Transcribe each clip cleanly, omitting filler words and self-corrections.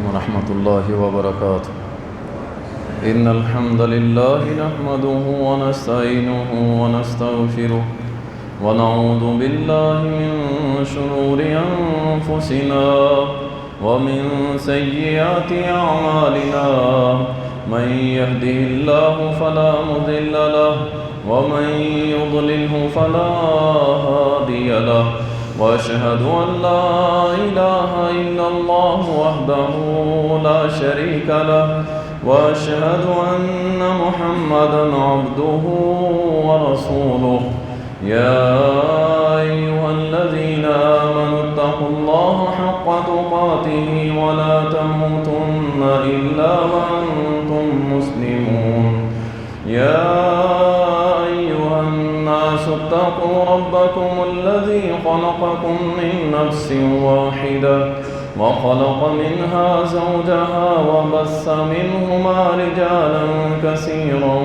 ورحمة الله وبركاته. إن الحمد لله نحمده ونستعينه ونستغفره ونعوذ بالله من شرور أنفسنا ومن سيئات أعمالنا. من يهده الله فلا مضل له ومن يضلله فلا هادي له. وأشهد أن لا إله إلا الله وحده لا شريك له وأشهد أن محمدا عبده ورسوله. يا أيها الذين آمنوا اتقوا الله حق تقاته ولا تموتن إلا وأنتم مسلمون. يا أيها الناس اتقوا ربكم الذي خلقكم من نفس واحدة وخلق منها زوجها وبث منهما رجالا كثيرا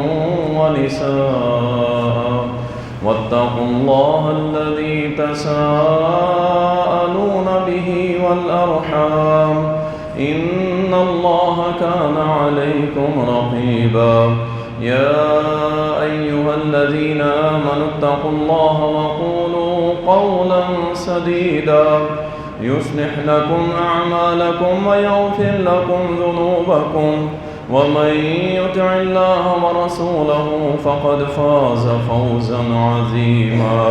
ونساء. واتقوا الله الذي تساءلون به والأرحام إن الله كان عليكم رقيبا. يا أيها الذين آمنوا اتقوا الله وقولوا قولا سديدا يصلح لكم أعمالكم ويغفر لكم ذنوبكم ومن يطع الله ورسوله فقد فاز فوزا عظيما.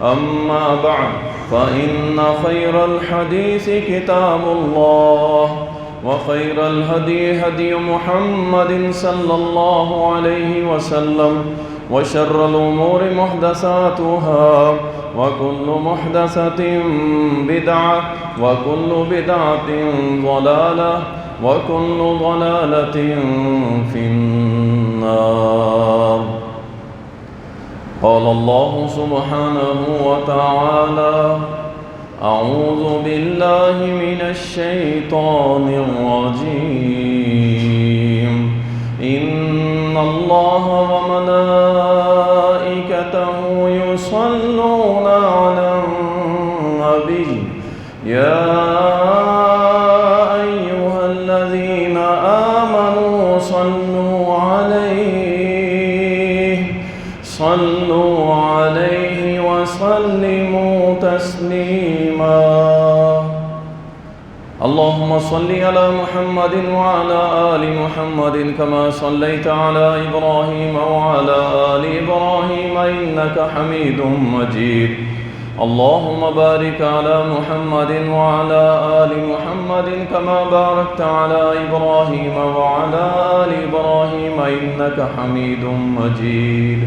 أما بعد فإن خير الحديث كتاب الله وخير الهدي هدي محمد صلى الله عليه وسلم وشر الأمور محدثاتها وكل محدثة بدعة وكل بدعة ضلالة وكل ضلالة في النار. قال الله سبحانه وتعالى: أعوذ بالله من الشيطان الرجيم. إن الله وملائكته يصلون على النبي يا أيها الذين آمنوا صلوا عليه وسلموا تسليما. اللهم صل على محمد وعلى آل محمد كما صليت على إبراهيم وعلى آل إبراهيم إنك حميد مجيد. اللهم بارك على محمد وعلى آل محمد كما باركت على إبراهيم وعلى آل إبراهيم إنك حميد مجيد.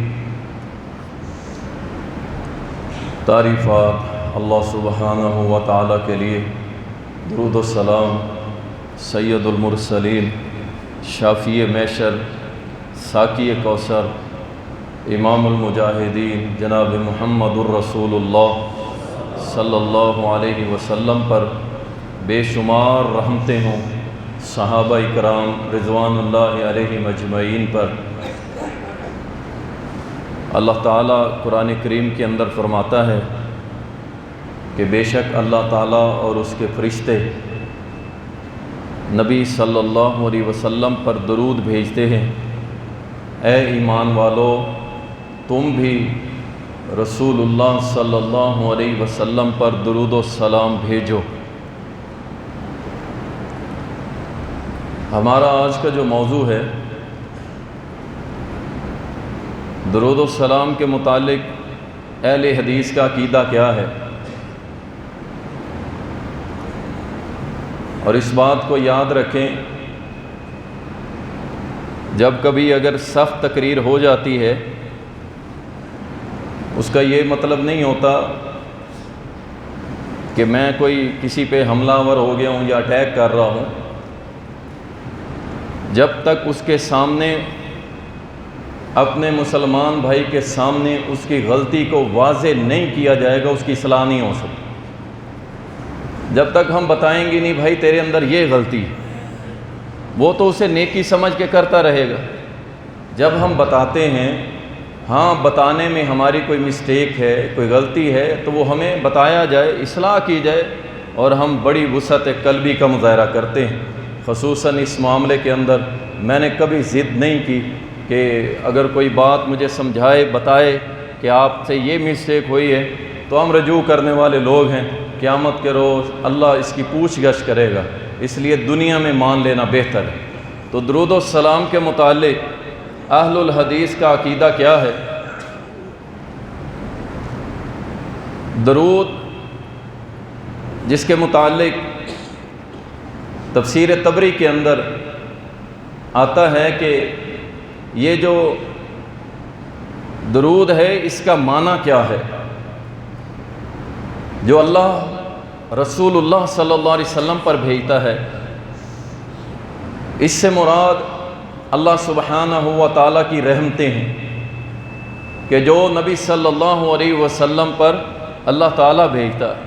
تعریفات اللہ سبحانہ و تعالیٰ کے لیے، درود و سلام سید المرسلین، شافی محشر، ساقی کوثر، امام المجاہدین جناب محمد الرسول اللہ صلی اللہ علیہ وسلم پر بے شمار رحمتیں ہوں. صحابہ اکرام رضوان اللہ علیہم اجمعین پر. اللہ تعالیٰ قرآن کریم کے اندر فرماتا ہے کہ بے شک اللہ تعالیٰ اور اس کے فرشتے نبی صلی اللہ علیہ وسلم پر درود بھیجتے ہیں. اے ایمان والو، تم بھی رسول اللہ صلی اللہ علیہ وسلم پر درود و سلام بھیجو. ہمارا آج کا جو موضوع ہے، درود و سلام کے متعلق اہل حدیث کا عقیدہ کیا ہے، اور اس بات کو یاد رکھیں جب کبھی اگر سخت تقریر ہو جاتی ہے، اس کا یہ مطلب نہیں ہوتا کہ میں کوئی کسی پہ حملہ آور ہو گیا ہوں یا اٹیک کر رہا ہوں. جب تک اس کے سامنے، اپنے مسلمان بھائی کے سامنے اس کی غلطی کو واضح نہیں کیا جائے گا، اس کی اصلاح نہیں ہو سکتی. جب تک ہم بتائیں گے نہیں بھائی تیرے اندر یہ غلطی ہے، وہ تو اسے نیکی سمجھ کے کرتا رہے گا. جب ہم بتاتے ہیں، ہاں بتانے میں ہماری کوئی مسٹیک ہے، کوئی غلطی ہے، تو وہ ہمیں بتایا جائے، اصلاح کی جائے، اور ہم بڑی وسعت قلبی کا مظاہرہ کرتے ہیں. خصوصاً اس معاملے کے اندر میں نے کبھی ضد نہیں کی کہ اگر کوئی بات مجھے سمجھائے بتائے کہ آپ سے یہ مسٹیک ہوئی ہے تو ہم رجوع کرنے والے لوگ ہیں، قیامت کے روز اللہ اس کی پوچھ گچھ کرے گا، اس لیے دنیا میں مان لینا بہتر ہے۔ تو درود و سلام کے متعلق اہل الحدیث کا عقیدہ کیا ہے؟ درود جس کے متعلق تفسیر طبری کے اندر آتا ہے کہ یہ جو درود ہے اس کا معنی کیا ہے؟ جو اللہ رسول اللہ صلی اللہ علیہ وسلم پر بھیجتا ہے، اس سے مراد اللہ سبحانہ و تعالیٰ کی رحمتیں ہیں کہ جو نبی صلی اللہ علیہ وسلم پر اللہ تعالیٰ بھیجتا ہے،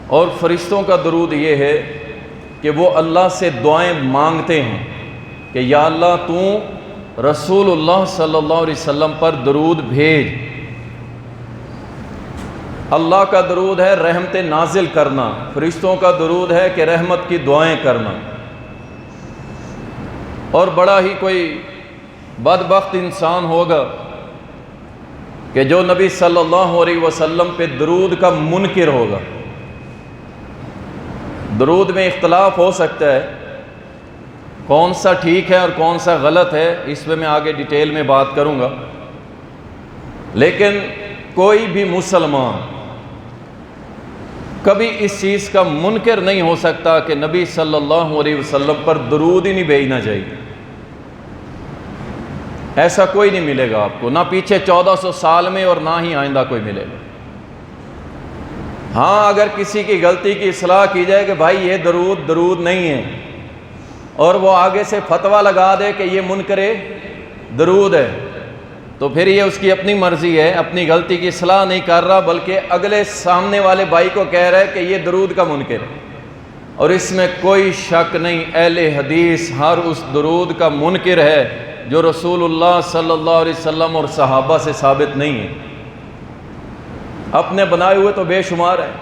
اور فرشتوں کا درود یہ ہے کہ وہ اللہ سے دعائیں مانگتے ہیں کہ یا اللہ تو رسول اللہ صلی اللہ علیہ وسلم پر درود بھیج۔ اللہ کا درود ہے رحمت نازل کرنا، فرشتوں کا درود ہے کہ رحمت کی دعائیں کرنا۔ اور بڑا ہی کوئی بدبخت انسان ہوگا کہ جو نبی صلی اللہ علیہ وسلم پہ درود کا منکر ہوگا۔ درود میں اختلاف ہو سکتا ہے، کون سا ٹھیک ہے اور کون سا غلط ہے، اس پہ میں آگے ڈیٹیل میں بات کروں گا، لیکن کوئی بھی مسلمان کبھی اس چیز کا منکر نہیں ہو سکتا کہ نبی صلی اللہ علیہ وسلم پر درود ہی نہیں بھیجنا چاہیے۔ ایسا کوئی نہیں ملے گا آپ کو، نہ پیچھے 1400 سال میں اور نہ ہی آئندہ کوئی ملے گا۔ ہاں اگر کسی کی غلطی کی اصلاح کی جائے کہ بھائی یہ درود نہیں ہے، اور وہ آگے سے فتویٰ لگا دے کہ یہ منکر درود ہے، تو پھر یہ اس کی اپنی مرضی ہے، اپنی غلطی کی اصلاح نہیں کر رہا بلکہ اگلے سامنے والے بھائی کو کہہ رہا ہے کہ یہ درود کا منکر ہے۔ اور اس میں کوئی شک نہیں، اہل حدیث ہر اس درود کا منکر ہے جو رسول اللہ صلی اللہ علیہ وسلم اور صحابہ سے ثابت نہیں ہے۔ اپنے بنائے ہوئے تو بے شمار ہیں۔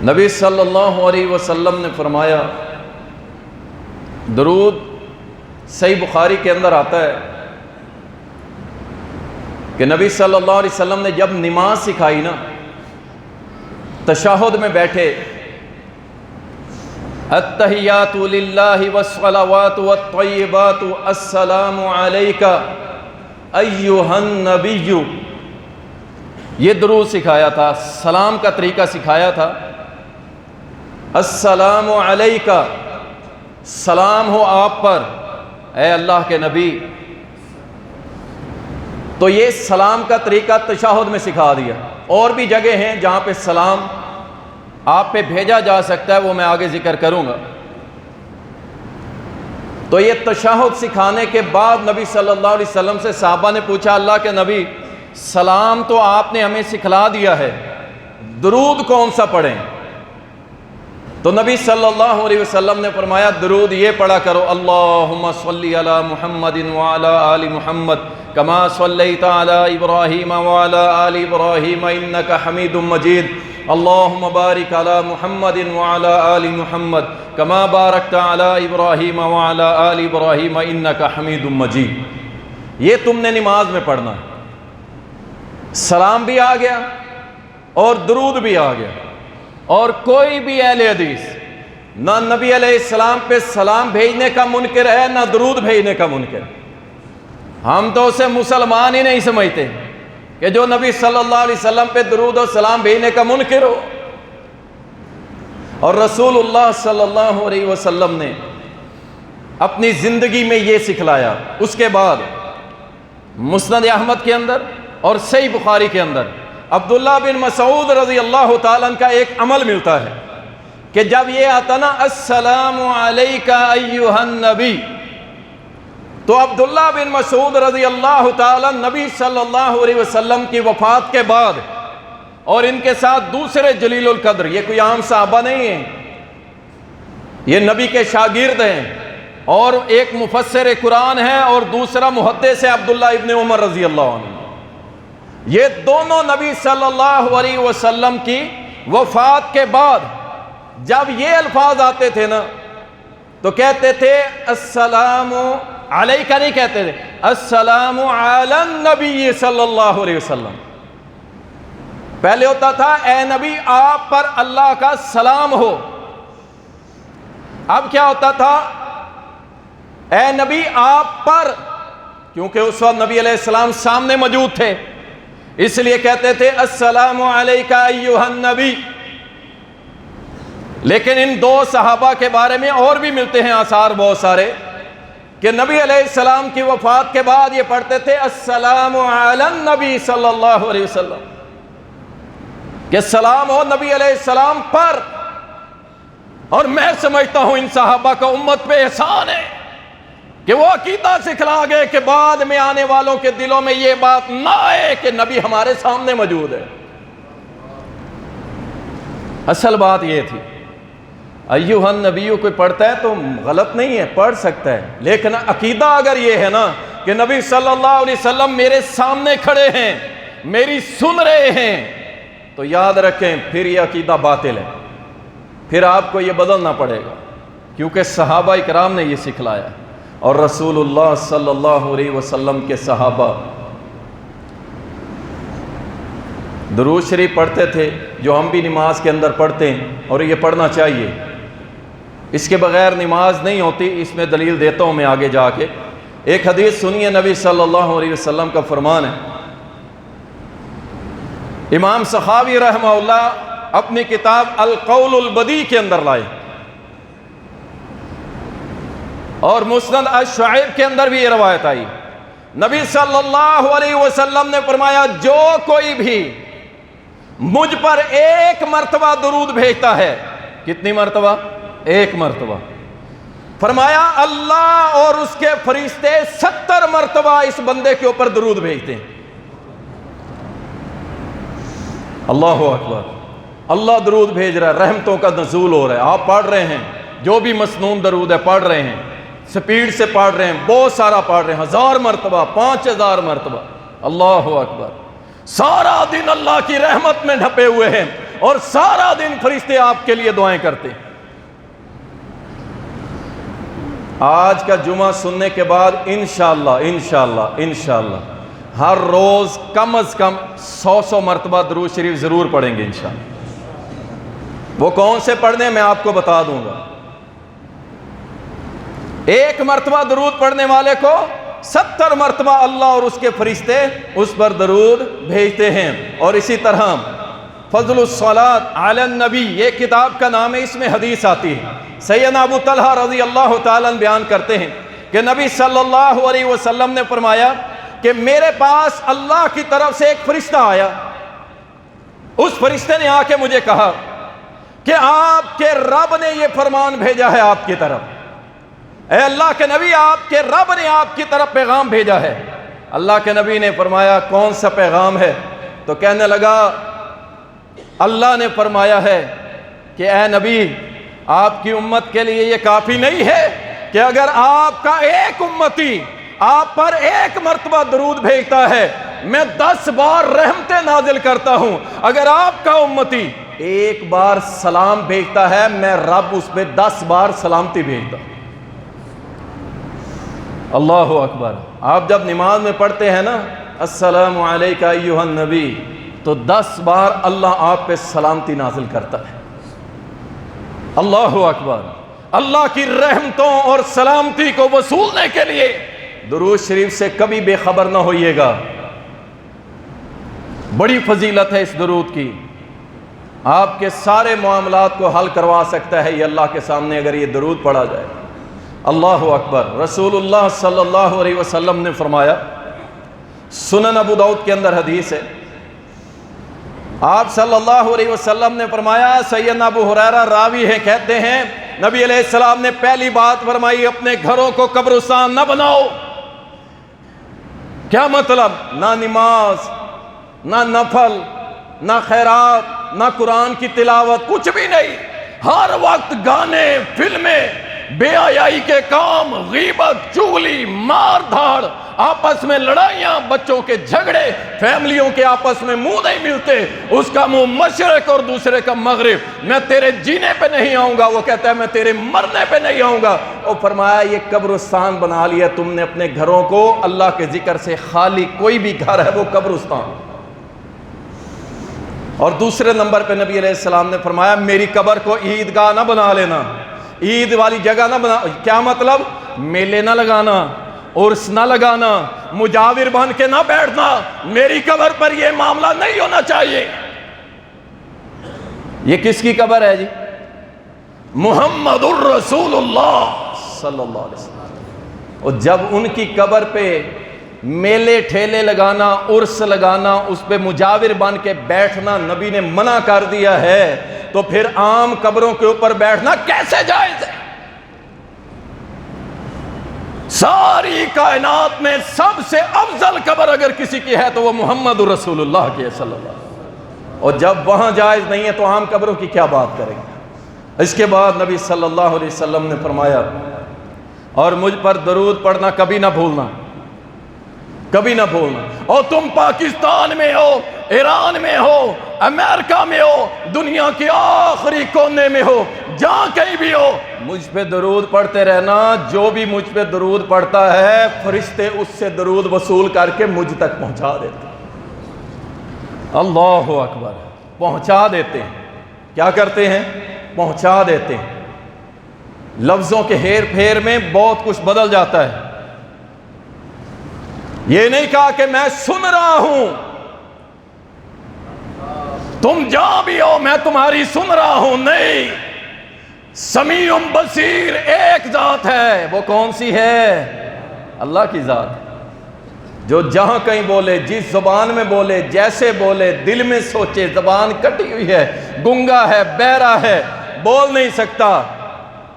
نبی صلی اللہ علیہ وسلم نے فرمایا، درود صحیح بخاری کے اندر آتا ہے کہ نبی صلی اللہ علیہ وسلم نے جب نماز سکھائی نا، تشہد میں بیٹھے، التحیات للہ والصلوات والطیبات السلام علیک ایھا النبی، یہ درود سکھایا تھا، سلام کا طریقہ سکھایا تھا۔ السلام علیک، سلام ہو آپ پر اے اللہ کے نبی۔ تو یہ سلام کا طریقہ تشہد میں سکھا دیا۔ اور بھی جگہ ہیں جہاں پہ سلام آپ پہ بھیجا جا سکتا ہے، وہ میں آگے ذکر کروں گا۔ تو یہ تشہد سکھانے کے بعد نبی صلی اللہ علیہ وسلم سے صحابہ نے پوچھا، اللہ کے نبی سلام تو آپ نے ہمیں سکھلا دیا ہے، درود کون سا پڑھیں؟ تو نبی صلی اللہ علیہ وسلم نے فرمایا درود یہ پڑھا کرو، اللہم صلی علی محمد وعلی آل محمد کما صلیت علی ابراہیم وعلی آل ابراہیم انک حمید مجید، اللہم بارک علی محمد وعلی آل محمد کما بارکت علی ابراہیم وعلی آل ابراہیم انک حمید مجید۔ یہ تم نے نماز میں پڑھنا ہے، سلام بھی آ گیا اور درود بھی آ گیا۔ اور کوئی بھی اہل حدیث نہ نبی علیہ السلام پہ سلام بھیجنے کا منکر ہے نہ درود بھیجنے کا منکر۔ ہم تو اسے مسلمان ہی نہیں سمجھتے کہ جو نبی صلی اللہ علیہ وسلم پہ درود و سلام بھیجنے کا منکر ہو۔ اور رسول اللہ صلی اللہ علیہ وسلم نے اپنی زندگی میں یہ سکھلایا۔ اس کے بعد مسند احمد کے اندر اور صحیح بخاری کے اندر عبداللہ بن مسعود رضی اللہ تعالیٰ عنہ کا ایک عمل ملتا ہے کہ جب یہ آتا نا السلام علیک ایھا النبی، تو عبداللہ بن مسعود رضی اللہ تعالیٰ نبی صلی اللہ علیہ وسلم کی وفات کے بعد، اور ان کے ساتھ دوسرے جلیل القدر، یہ کوئی عام صحابہ نہیں ہیں، یہ نبی کے شاگرد ہیں، اور ایک مفسر قرآن ہے اور دوسرا محدث ہے عبداللہ ابن عمر رضی اللہ عنہ۔ یہ دونوں نبی صلی اللہ علیہ وسلم کی وفات کے بعد جب یہ الفاظ آتے تھے نا تو کہتے تھے السلام علیکہ، نہیں کہتے تھے السلام علی النبی صلی اللہ علیہ وسلم. پہلے ہوتا تھا اے نبی آپ پر اللہ کا سلام ہو. اب کیا ہوتا تھا؟ اے نبی آپ پر، کیونکہ اس وقت نبی علیہ السلام سامنے موجود تھے، اس لیے کہتے تھے السلام علیکہ ایھا النبی. لیکن ان دو صحابہ کے بارے میں اور بھی ملتے ہیں آثار بہت سارے کہ نبی علیہ السلام کی وفات کے بعد یہ پڑھتے تھے السلام علی النبی صلی اللہ علیہ وسلم، کہ سلام ہو نبی علیہ السلام پر. اور میں سمجھتا ہوں ان صحابہ کا امت پہ احسان ہے کہ وہ عقیدہ سکھلا گئے کہ بعد میں آنے والوں کے دلوں میں یہ بات نہ آئے کہ نبی ہمارے سامنے موجود ہے. اصل بات یہ تھی ایھا النبی کوئی پڑھتا ہے تو غلط نہیں ہے، پڑھ سکتا ہے، لیکن عقیدہ اگر یہ ہے نا کہ نبی صلی اللہ علیہ وسلم میرے سامنے کھڑے ہیں، میری سن رہے ہیں، تو یاد رکھیں پھر یہ عقیدہ باطل ہے، پھر آپ کو یہ بدلنا پڑے گا، کیونکہ صحابہ اکرام نے یہ سکھلایا اور رسول اللہ صلی اللہ علیہ وسلم کے صحابہ درود شریف پڑھتے تھے جو ہم بھی نماز کے اندر پڑھتے ہیں، اور یہ پڑھنا چاہیے. اس کے بغیر نماز نہیں ہوتی. اس میں دلیل دیتا ہوں میں آگے جا کے. ایک حدیث سنیے، نبی صلی اللہ علیہ وسلم کا فرمان ہے. امام سخاوی رحمہ اللہ اپنی کتاب القول البدیع کے اندر لائے، اور مسند الشعیب کے اندر بھی یہ روایت آئی. نبی صلی اللہ علیہ وسلم نے فرمایا جو کوئی بھی مجھ پر ایک مرتبہ درود بھیجتا ہے، کتنی مرتبہ؟ ایک مرتبہ. فرمایا اللہ اور اس کے فرشتے 70 مرتبہ اس بندے کے اوپر درود بھیجتے ہیں. اللہ اکبر. اللہ درود بھیج رہا ہے، رحمتوں کا نزول ہو رہا ہے. آپ پڑھ رہے ہیں، جو بھی مسنون درود ہے پڑھ رہے ہیں، سپیڈ سے پڑھ رہے ہیں، بہت سارا پڑھ رہے ہیں، 1000 مرتبہ، 5000 مرتبہ. اللہ اکبر. سارا دن اللہ کی رحمت میں ڈھپے ہوئے ہیں اور سارا دن فرشتے آپ کے لیے دعائیں کرتے ہیں. آج کا جمعہ سننے کے بعد انشاءاللہ ہر روز کم از کم 100 مرتبہ درود شریف ضرور پڑھیں گے انشاءاللہ. وہ کون سے پڑھنے میں آپ کو بتا دوں گا. ایک مرتبہ درود پڑھنے والے کو 70 مرتبہ اللہ اور اس کے فرشتے اس پر درود بھیجتے ہیں. اور اسی طرح فضل الصلاۃ علی النبی، یہ کتاب کا نام ہے، اس میں حدیث آتی ہے. سیدنا ابو طلحہ رضی اللہ تعالیٰ بیان کرتے ہیں کہ نبی صلی اللہ علیہ وسلم نے فرمایا کہ میرے پاس اللہ کی طرف سے ایک فرشتہ آیا. اس فرشتے نے آ کے مجھے کہا کہ آپ کے رب نے یہ فرمان بھیجا ہے آپ کی طرف. اے اللہ کے نبی، آپ کے رب نے آپ کی طرف پیغام بھیجا ہے. اللہ کے نبی نے فرمایا کون سا پیغام ہے؟ تو کہنے لگا اللہ نے فرمایا ہے کہ اے نبی آپ کی امت کے لیے یہ کافی نہیں ہے کہ اگر آپ کا ایک امتی آپ پر ایک مرتبہ درود بھیجتا ہے میں 10 بار رحمتیں نازل کرتا ہوں. اگر آپ کا امتی ایک بار سلام بھیجتا ہے میں رب اس پہ 10 بار سلامتی بھیجتا ہوں. اللہ اکبر. آپ جب نماز میں پڑھتے ہیں نا السلام علیکہ ایھا النبی، تو 10 بار اللہ آپ پہ سلامتی نازل کرتا ہے. اللہ اکبر. اللہ کی رحمتوں اور سلامتی کو وصولنے کے لیے درود شریف سے کبھی بے خبر نہ ہوئیے گا. بڑی فضیلت ہے اس درود کی. آپ کے سارے معاملات کو حل کروا سکتا ہے یہ اللہ کے سامنے اگر یہ درود پڑھا جائے. اللہ اکبر. رسول اللہ صلی اللہ علیہ وسلم نے فرمایا، سنن ابو داؤد کے اندر حدیث ہے، آپ صلی اللہ علیہ وسلم نے فرمایا، سیدنا ابو ہریرہ راوی ہے، کہتے ہیں نبی علیہ السلام نے پہلی بات فرمائی اپنے گھروں کو قبرستان نہ بناؤ. کیا مطلب؟ نہ نماز، نہ نفل، نہ خیرات، نہ قرآن کی تلاوت، کچھ بھی نہیں. ہر وقت گانے، فلمیں، بے حیائی کے کام، غیبت، چغلی، مار دھاڑ، آپس میں لڑائیاں، بچوں کے جھگڑے، فیملیوں کے آپس میں منہ نہیں ملتے، اس کا منہ مشرق اور دوسرے کا مغرب، میں تیرے جینے پہ نہیں آؤں گا، وہ کہتا ہے میں تیرے مرنے پہ نہیں آؤں گا۔ اور فرمایا یہ قبرستان بنا لیا تم نے اپنے گھروں کو، اللہ کے ذکر سے خالی کوئی بھی گھر ہے وہ قبرستان۔ اور دوسرے نمبر پہ نبی علیہ السلام نے فرمایا میری قبر کو عیدگاہ نہ بنا لینا، عید والی جگہ نہ بنا۔ کیا مطلب؟ میلے نہ لگانا، عرس نہ لگانا، مجاور بن کے نہ بیٹھنا، میری قبر پر یہ معاملہ نہیں ہونا چاہیے۔ یہ کس کی قبر ہے جی؟ محمد الرسول اللہ صلی اللہ علیہ وسلم۔ اور جب ان کی قبر پہ میلے ٹھیلے لگانا، عرس لگانا، اس پہ مجاور بن کے بیٹھنا نبی نے منع کر دیا ہے، تو پھر عام قبروں کے اوپر بیٹھنا کیسے جائز ہے؟ ساری کائنات میں سب سے افضل قبر اگر کسی کی ہے تو وہ محمد رسول اللہ کی ہے صلی اللہ علیہ وسلم۔ اور جب وہاں جائز نہیں ہے تو عام قبروں کی کیا بات کریں گے؟ اس کے بعد نبی صلی اللہ علیہ وسلم نے فرمایا اور مجھ پر درود پڑھنا کبھی نہ بھولنا، کبھی نہ بھولنا۔ اور تم پاکستان میں ہو، ایران میں ہو، امریکہ میں ہو، دنیا کے آخری کونے میں ہو، جہاں کہیں بھی ہو، مجھ پہ درود پڑھتے رہنا۔ جو بھی مجھ پہ درود پڑھتا ہے فرشتے اس سے درود وصول کر کے مجھ تک پہنچا دیتے ہیں۔ اللہ اکبر، پہنچا دیتے ہیں۔ کیا کرتے ہیں؟ پہنچا دیتے ہیں۔ لفظوں کے ہیر پھیر میں بہت کچھ بدل جاتا ہے۔ یہ نہیں کہا کہ میں سن رہا ہوں، تم جہاں بھی ہو میں تمہاری سن رہا ہوں، نہیں، سمیع بصیر ایک ذات ہے۔ وہ کون سی ہے؟ اللہ کی ذات، جو جہاں کہیں بولے، جس زبان میں بولے، جیسے بولے، دل میں سوچے۔ زبان کٹی ہوئی ہے، گنگا ہے، بہرا ہے، بول نہیں سکتا،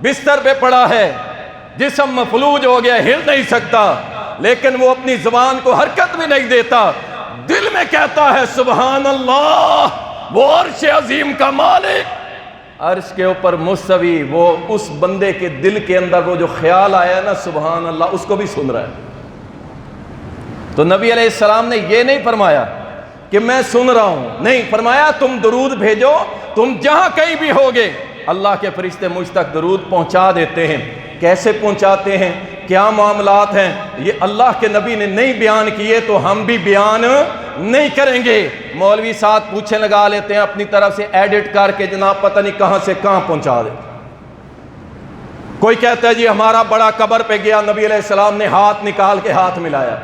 بستر پہ پڑا ہے، جسم مفلوج ہو گیا، ہل نہیں سکتا، لیکن وہ اپنی زبان کو حرکت بھی نہیں دیتا، دل میں کہتا ہے سبحان اللہ۔ وہ عرش عظیم کا مالک، عرش کے اوپر مستوی، وہ اس بندے کے دل کے اندر وہ جو خیال آیا نا سبحان اللہ، اس کو بھی سن رہا ہے۔ تو نبی علیہ السلام نے یہ نہیں فرمایا کہ میں سن رہا ہوں، نہیں، فرمایا تم درود بھیجو، تم جہاں کہیں بھی ہوگے اللہ کے فرشتے مجھ تک درود پہنچا دیتے ہیں۔ کیسے پہنچاتے ہیں؟ کیا معاملات ہیں؟ یہ اللہ کے نبی نے نہیں بیان کیے تو ہم بھی بیان نہیں کریں گے۔ مولوی ساتھ پوچھیں لگا لیتے ہیں اپنی طرف سے ایڈٹ کر کے، جناب پتہ نہیں کہاں سے کہاں پہنچا دے۔ کوئی کہتا ہے جی ہمارا بڑا قبر پہ گیا، نبی علیہ السلام نے ہاتھ نکال کے ہاتھ ملایا۔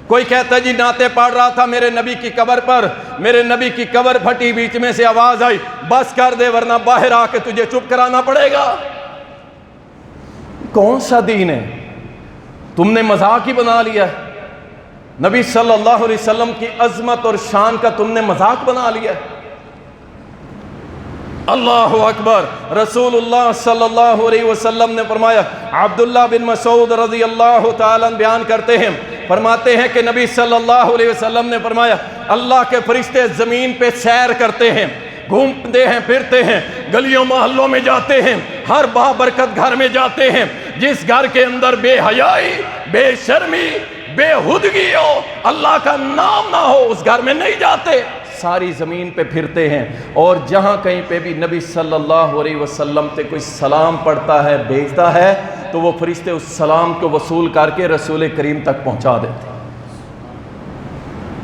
کوئی کہتا ہے جی نعتیں پڑھ رہا تھا میرے نبی کی قبر پر، میرے نبی کی قبر پھٹی، بیچ میں سے آواز آئی بس کر دے ورنہ باہر آ کے تجھے چپ کرانا پڑے گا۔ کون سا دین ہے؟ تم نے مذاق ہی بنا لیا ہے۔ نبی صلی اللہ علیہ وسلم کی عظمت اور شان کا تم نے مذاق بنا لیا ہے۔ اللہ اکبر۔ رسول اللہ صلی اللہ علیہ وسلم نے فرمایا، عبداللہ بن مسعود رضی اللہ تعالیٰ بیان کرتے ہیں، فرماتے ہیں کہ نبی صلی اللہ علیہ وسلم نے فرمایا اللہ کے فرشتے زمین پہ سیر کرتے ہیں، گھومتے ہیں، پھرتے ہیں، گلیوں محلوں میں جاتے ہیں، ہر بابرکت گھر میں جاتے ہیں، جس گھر کے اندر بے حیائی، بے شرمی، بے ہدگی ہو، اللہ کا نام نہ ہو، اس گھر میں نہیں جاتے، ساری زمین پہ پھرتے ہیں۔ اور جہاں کہیں پہ بھی نبی صلی اللہ علیہ وسلم سے کوئی سلام پڑھتا ہے، بھیجتا ہے، تو وہ فرشتے اس سلام کو وصول کر کے رسول کریم تک پہنچا دیتے ہیں۔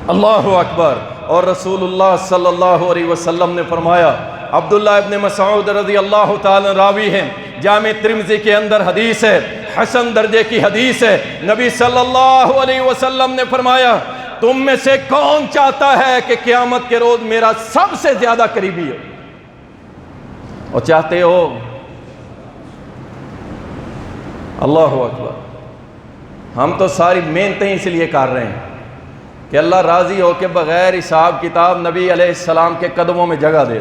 اللہ اکبر۔ اور رسول اللہ صلی اللہ علیہ وسلم نے فرمایا، عبداللہ ابن مسعود رضی اللہ تعالی راوی ہیں، جامع ترمذی کے اندر حدیث ہے، حسن درجے کی حدیث ہے، نبی صلی اللہ علیہ وسلم نے فرمایا تم میں سے کون چاہتا ہے کہ قیامت کے روز میرا سب سے زیادہ قریبی ہو؟ اور چاہتے ہو؟ اللہ اکبر۔ ہم تو ساری محنتیں اس لیے کر رہے ہیں کہ اللہ راضی ہو کے بغیر حساب کتاب نبی علیہ السلام کے قدموں میں جگہ دے۔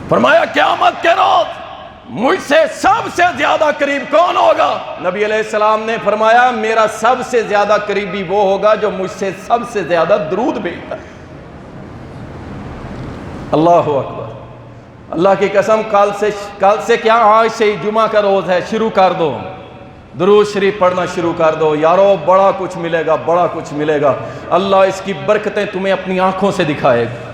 فرمایا قیامت کے روز مجھ سے سب سے زیادہ قریب کون ہوگا؟ نبی علیہ السلام نے فرمایا میرا سب سے زیادہ قریبی وہ ہوگا جو مجھ سے سب سے زیادہ درود بھیجتا ہے۔ اللہ اکبر۔ اللہ کی قسم، کل سے کیا، آج سے جمعہ کا روز ہے، شروع کر دو، درود شریف پڑھنا شروع کر دو یارو، بڑا کچھ ملے گا، بڑا کچھ ملے گا۔ اللہ اس کی برکتیں تمہیں اپنی آنکھوں سے دکھائے گا،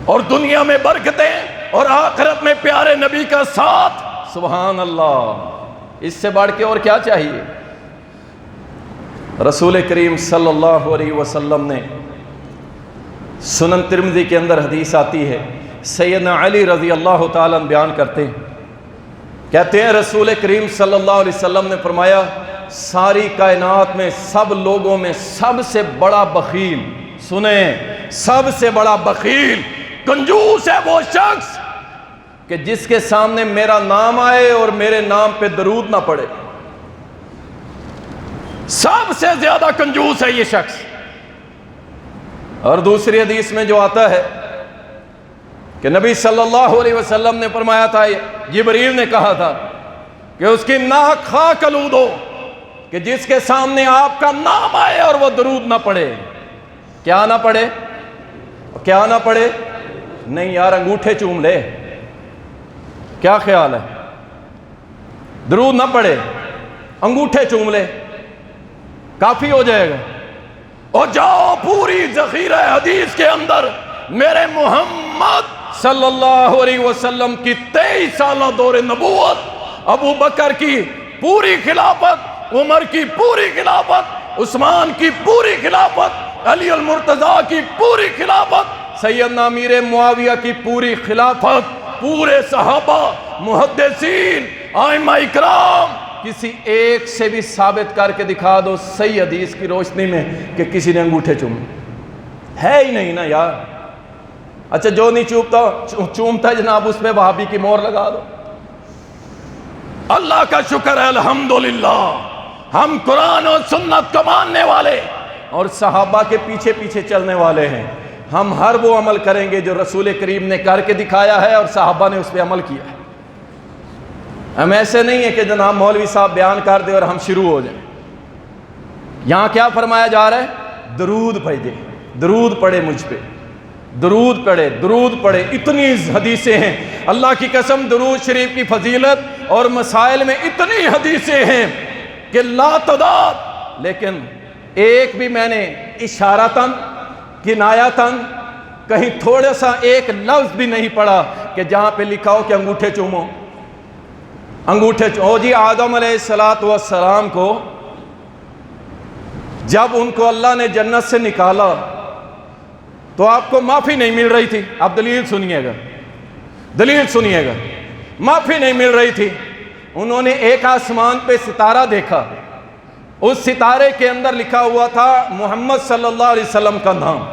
اور دنیا میں برکتیں اور آخرت میں پیارے نبی کا ساتھ۔ سبحان اللہ، اس سے بڑھ کے اور کیا چاہیے؟ رسول کریم صلی اللہ علیہ وسلم نے سنن ترمذی کے اندر حدیث آتی ہے، سیدنا علی رضی اللہ تعالیٰ بیان کرتے ہیں، کہتے ہیں رسول کریم صلی اللہ علیہ وسلم نے فرمایا، ساری کائنات میں سب لوگوں میں سب سے بڑا بخیل، سنیں، سب سے بڑا بخیل کنجوس ہے وہ شخص کہ جس کے سامنے میرا نام آئے اور میرے نام پہ درود نہ پڑے۔ سب سے زیادہ کنجوس ہے یہ شخص۔ اور دوسری حدیث میں جو آتا ہے کہ نبی صلی اللہ علیہ وسلم نے فرمایا تھا، جبریل نے کہا تھا کہ اس کی ناک خاک آلود ہو کہ جس کے سامنے آپ کا نام آئے اور وہ درود نہ پڑے۔ کیا نہ پڑے؟ کیا نہ پڑے؟ نہیں یار، انگوٹھے چوم لے، کیا خیال ہے؟ درود نہ پڑے، انگوٹھے چوم لے، کافی ہو جائے گا۔ اور جاؤ پوری ذخیرہ حدیث کے اندر میرے محمد صلی اللہ علیہ وسلم کی 23 سالہ دور نبوت، ابو بکر کی پوری خلافت، عمر کی پوری خلافت، عثمان کی پوری خلافت، علی المرتضیٰ کی پوری خلافت، سیدنا امیر معاویہ کی پوری خلافت، پورے صحابہ، محدثین، ائمہ اکرام، کسی ایک سے بھی ثابت کر کے دکھا دو صحیح حدیث کی روشنی میں کہ کسی نے انگوٹھے چومے؟ ہے ہی نہیں نا یار۔ اچھا جو نہیں چومتا جناب اس پہ وہابی کی مہر لگا دو۔ اللہ کا شکر ہے الحمدللہ، ہم قرآن اور سنت کو ماننے والے اور صحابہ کے پیچھے پیچھے چلنے والے ہیں۔ ہم ہر وہ عمل کریں گے جو رسول کریم نے کر کے دکھایا ہے اور صحابہ نے اس پہ عمل کیا ہے۔ ہم ایسے نہیں ہیں کہ جناب مولوی صاحب بیان کر دے اور ہم شروع ہو جائیں۔ یہاں کیا فرمایا جا رہا ہے؟ درود بھیجے، درود پڑھے مجھ پہ، درود پڑھے، درود پڑھے۔ اتنی حدیثیں ہیں، اللہ کی قسم درود شریف کی فضیلت اور مسائل میں اتنی حدیثیں ہیں کہ لا تعداد، لیکن ایک بھی میں نے اشارتاً، کنایتاً کہیں تھوڑا سا ایک لفظ بھی نہیں پڑھا کہ جہاں پہ لکھا ہو کہ انگوٹھے چومو، انگوٹھے چومو۔ جی آدم علیہ السلام کو جب ان کو اللہ نے جنت سے نکالا تو آپ کو معافی نہیں مل رہی تھی۔ آپ دلیل سنیے گا، دلیل سنیے گا، معافی نہیں مل رہی تھی۔ انہوں نے ایک آسمان پہ ستارہ دیکھا، اس ستارے کے اندر لکھا ہوا تھا محمد صلی اللہ علیہ وسلم کا نام،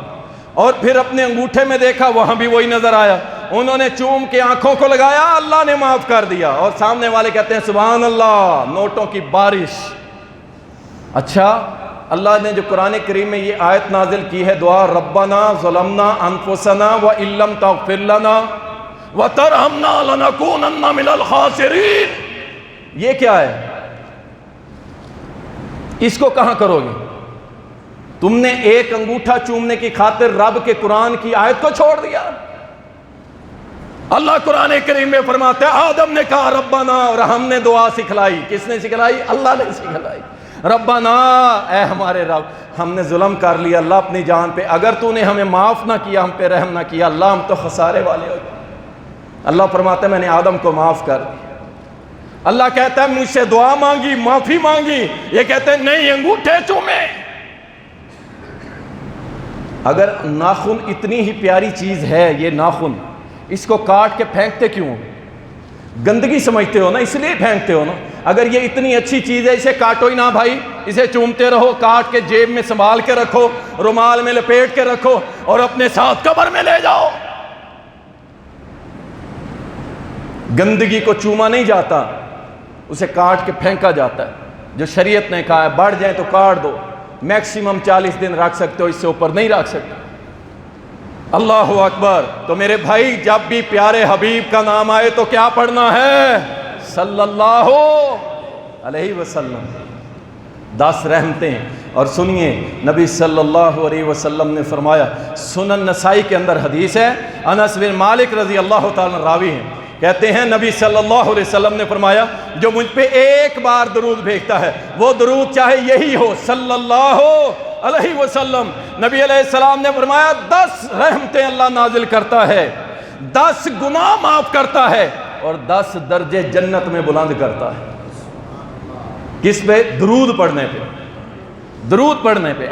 اور پھر اپنے انگوٹھے میں دیکھا، وہاں بھی وہی نظر آیا۔ انہوں نے چوم کے آنکھوں کو لگایا، اللہ نے معاف کر دیا، اور سامنے والے کہتے ہیں سبحان اللہ، نوٹوں کی بارش۔ اچھا، اللہ نے جو قرآن کریم میں یہ آیت نازل کی ہے، دعا ربنا ظلمنا انفسنا وان لم تغفر لنا وترحمنا لنکونن من الخاسرین، یہ کیا ہے؟ اس کو کہاں کرو گے؟ تم نے ایک انگوٹھا چومنے کی خاطر رب کے قرآن کی آیت کو چھوڑ دیا۔ اللہ قرآن کریم میں فرماتا ہے آدم نے کہا ربنا، اور ہم نے دعا سکھلائی۔ کس نے سکھلائی؟ اللہ نے سکھلائی۔ ربنا، اے ہمارے رب، ہم نے ظلم کر لیا اللہ اپنی جان پہ، اگر تو نے ہمیں معاف نہ کیا، ہم پہ رحم نہ کیا، اللہ ہم تو خسارے والے ہو گئے۔ اللہ فرماتا ہے میں نے آدم کو معاف کر دیا۔ اللہ کہتا ہے مجھ سے دعا مانگی، معافی مانگی، یہ کہتے ہیں نہیں انگوٹھے چومے۔ اگر ناخن اتنی ہی پیاری چیز ہے، یہ ناخن، اس کو کاٹ کے پھینکتے کیوں؟ گندگی سمجھتے ہو نا، اس لیے پھینکتے ہو نا۔ اگر یہ اتنی اچھی چیز ہے، اسے کاٹو ہی نہ بھائی، اسے چومتے رہو، کاٹ کے جیب میں سنبھال کے رکھو، رومال میں لپیٹ کے رکھو اور اپنے ساتھ قبر میں لے جاؤ۔ گندگی کو چوما نہیں جاتا، اسے کاٹ کے پھینکا جاتا ہے۔ جو شریعت نے کہا ہے بڑھ جائیں تو کاٹ دو، میکسیمم 40 دن رکھ سکتے ہو، اس سے اوپر نہیں رکھ سکتے۔ اللہ اکبر۔ تو میرے بھائی جب بھی پیارے حبیب کا نام آئے تو کیا پڑھنا ہے؟ صلی اللہ علیہ وسلم۔ 10 رحمتیں۔ اور سنیے نبی صلی اللہ علیہ وسلم نے فرمایا، سنن نسائی کے اندر حدیث ہے، انس بن مالک رضی اللہ تعالیٰ راوی ہیں، کہتے ہیں نبی صلی اللہ علیہ وسلم نے فرمایا جو مجھ پہ ایک بار درود بھیجتا ہے وہ درود چاہے یہی ہو صلی اللہ علیہ وسلم، نبی علیہ السلام نے فرمایا 10 رحمتیں اللہ نازل کرتا ہے، 10 گناہ معاف کرتا ہے اور 10 درجے جنت میں بلند کرتا ہے۔ کس پہ؟ درود پڑھنے پہ، درود پڑھنے پہ۔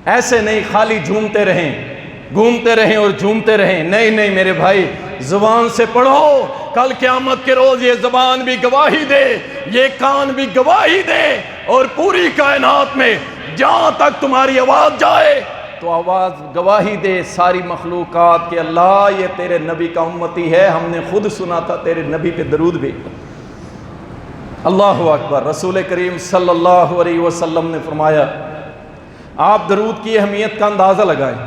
ایسے نہیں خالی جھومتے رہیں، گھومتے رہیں اور جھومتے رہیں، نہیں میرے بھائی، زبان سے پڑھو، کل قیامت کے روز یہ زبان بھی گواہی دے، یہ کان بھی گواہی دے، اور پوری کائنات میں جہاں تک تمہاری آواز جائے تو آواز گواہی دے ساری مخلوقات کہ اللہ یہ تیرے نبی کا امتی ہے، ہم نے خود سنا تھا تیرے نبی پہ درود بھی۔ اللہ اکبر۔ رسول کریم صلی اللہ علیہ وسلم نے فرمایا آپ درود کی اہمیت کا اندازہ لگائیں۔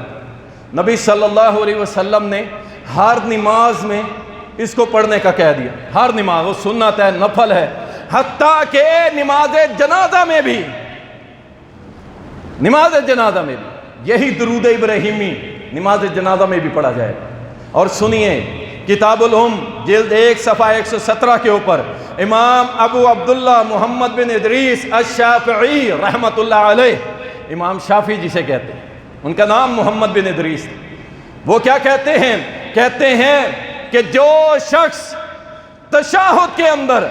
نبی صلی اللہ علیہ وسلم نے ہر نماز میں اس کو پڑھنے کا کہہ دیا، ہر نماز، وہ سنت ہے، نفل ہے، حتیٰ کہ نماز جنازہ میں بھی، نماز جنازہ میں بھی یہی درود ابراہیمی نماز جنازہ میں بھی پڑھا جائے۔ اور سنیے کتاب الام جلد 1 صفحہ 117 کے اوپر امام ابو عبداللہ محمد بن ادریس الشافعی رحمت اللہ علیہ، امام شافعی جسے کہتے ہیں، ان کا نام محمد بن ادریس، وہ کیا کہتے ہیں؟ کہتے ہیں کہ جو شخص تشہد کے اندر